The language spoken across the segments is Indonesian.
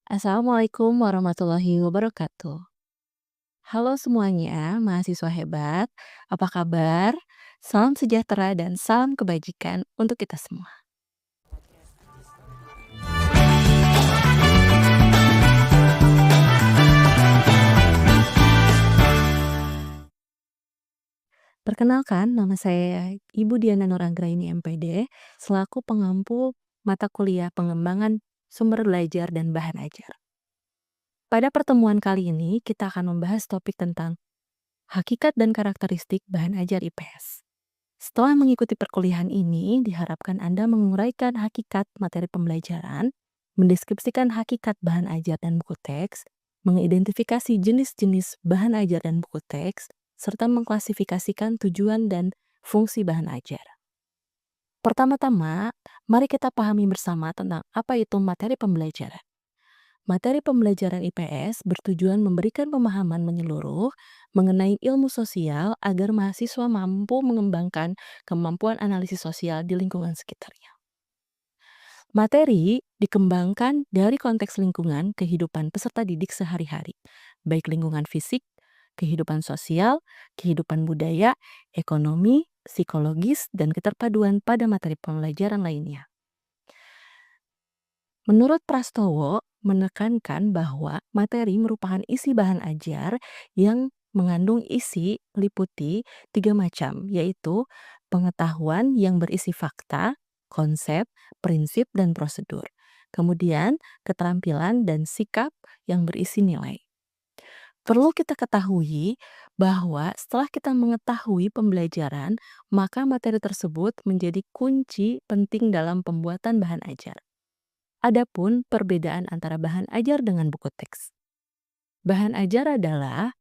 Assalamualaikum warahmatullahi wabarakatuh. Halo semuanya, mahasiswa hebat. Apa kabar? Salam sejahtera dan salam kebajikan untuk kita semua. Perkenalkan, nama saya Ibu Diana Nuranggraini MPD, selaku pengampu mata kuliah pengembangan sumber belajar dan bahan ajar. Pada pertemuan kali ini, kita akan membahas topik tentang hakikat dan karakteristik bahan ajar IPS. Setelah mengikuti perkuliahan ini, diharapkan Anda menguraikan hakikat materi pembelajaran, mendeskripsikan hakikat bahan ajar dan buku teks, mengidentifikasi jenis-jenis bahan ajar dan buku teks, serta mengklasifikasikan tujuan dan fungsi bahan ajar. Pertama-tama, mari kita pahami bersama tentang apa itu materi pembelajaran. Materi pembelajaran IPS bertujuan memberikan pemahaman menyeluruh mengenai ilmu sosial agar mahasiswa mampu mengembangkan kemampuan analisis sosial di lingkungan sekitarnya. Materi dikembangkan dari konteks lingkungan kehidupan peserta didik sehari-hari, baik lingkungan fisik, kehidupan sosial, kehidupan budaya, ekonomi, psikologis, dan keterpaduan pada materi pembelajaran lainnya. Menurut Prastowo, menekankan bahwa materi merupakan isi bahan ajar yang mengandung isi meliputi 3 macam, yaitu pengetahuan yang berisi fakta, konsep, prinsip, dan prosedur. Kemudian, keterampilan dan sikap yang berisi nilai. Perlu kita ketahui bahwa setelah kita mengetahui pembelajaran, maka materi tersebut menjadi kunci penting dalam pembuatan bahan ajar. Adapun perbedaan antara bahan ajar dengan buku teks. Bahan ajar adalah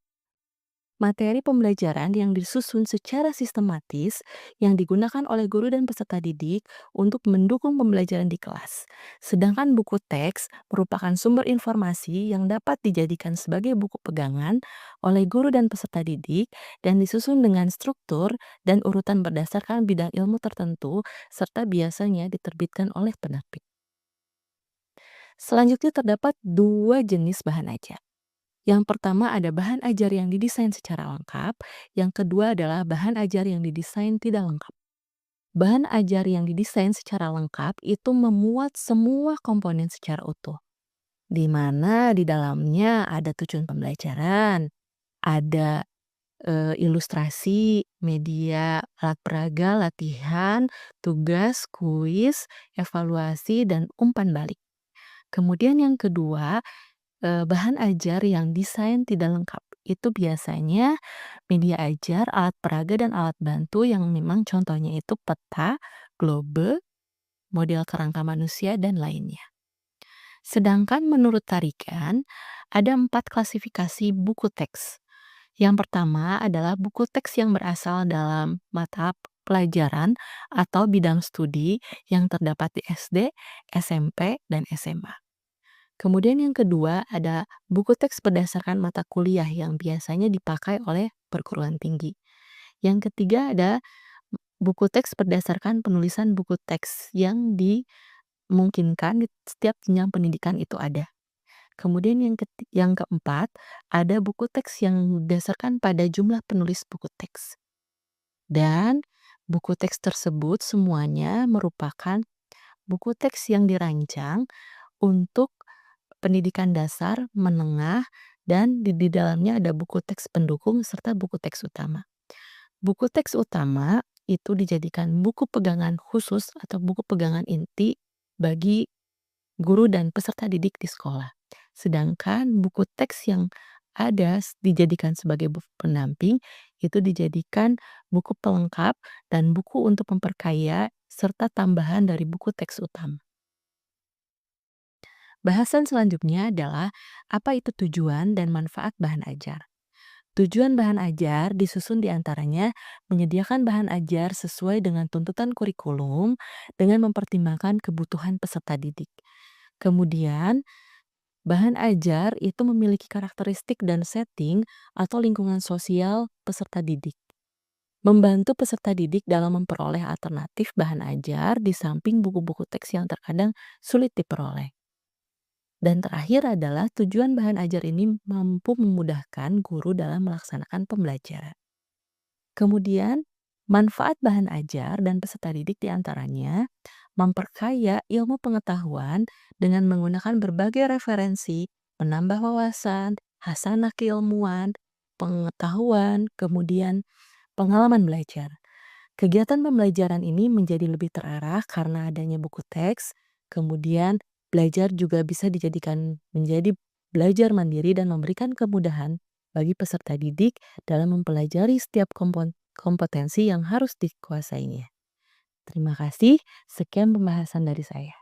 materi pembelajaran yang disusun secara sistematis yang digunakan oleh guru dan peserta didik untuk mendukung pembelajaran di kelas. Sedangkan buku teks merupakan sumber informasi yang dapat dijadikan sebagai buku pegangan oleh guru dan peserta didik dan disusun dengan struktur dan urutan berdasarkan bidang ilmu tertentu serta biasanya diterbitkan oleh penerbit. Selanjutnya terdapat dua jenis bahan ajar. Yang pertama ada bahan ajar yang didesain secara lengkap, yang kedua adalah bahan ajar yang didesain tidak lengkap. Bahan ajar yang didesain secara lengkap itu memuat semua komponen secara utuh, di mana di dalamnya ada tujuan pembelajaran, ada ilustrasi, media, alat peraga, latihan, tugas, kuis, evaluasi, dan umpan balik. Kemudian yang kedua, bahan ajar yang desain tidak lengkap. Itu biasanya media ajar, alat peraga, dan alat bantu yang memang contohnya itu peta, globe, model kerangka manusia, dan lainnya. Sedangkan menurut Tarikan, ada 4 klasifikasi buku teks. Yang pertama adalah buku teks yang berasal dalam mata pelajaran atau bidang studi yang terdapat di SD, SMP, dan SMA. Kemudian yang kedua ada buku teks berdasarkan mata kuliah yang biasanya dipakai oleh perguruan tinggi. Yang ketiga ada buku teks berdasarkan penulisan buku teks yang dimungkinkan di setiap jenjang pendidikan itu ada. Kemudian yang keempat ada buku teks yang berdasarkan pada jumlah penulis buku teks. Dan buku teks tersebut semuanya merupakan buku teks yang dirancang untuk pendidikan dasar, menengah, dan di dalamnya ada buku teks pendukung serta buku teks utama. Buku teks utama itu dijadikan buku pegangan khusus atau buku pegangan inti bagi guru dan peserta didik di sekolah. Sedangkan buku teks yang ada dijadikan sebagai buku pendamping itu dijadikan buku pelengkap dan buku untuk memperkaya serta tambahan dari buku teks utama. Bahasan selanjutnya adalah apa itu tujuan dan manfaat bahan ajar. Tujuan bahan ajar disusun diantaranya menyediakan bahan ajar sesuai dengan tuntutan kurikulum dengan mempertimbangkan kebutuhan peserta didik. Kemudian, bahan ajar itu memiliki karakteristik dan setting atau lingkungan sosial peserta didik. Membantu peserta didik dalam memperoleh alternatif bahan ajar di samping buku-buku teks yang terkadang sulit diperoleh. Dan terakhir adalah tujuan bahan ajar ini mampu memudahkan guru dalam melaksanakan pembelajaran. Kemudian, manfaat bahan ajar dan peserta didik diantaranya memperkaya ilmu pengetahuan dengan menggunakan berbagai referensi, menambah wawasan, hasanah keilmuan, pengetahuan, kemudian pengalaman belajar. Kegiatan pembelajaran ini menjadi lebih terarah karena adanya buku teks, kemudian belajar juga bisa dijadikan menjadi belajar mandiri dan memberikan kemudahan bagi peserta didik dalam mempelajari setiap kompetensi yang harus dikuasainya. Terima kasih, sekian pembahasan dari saya.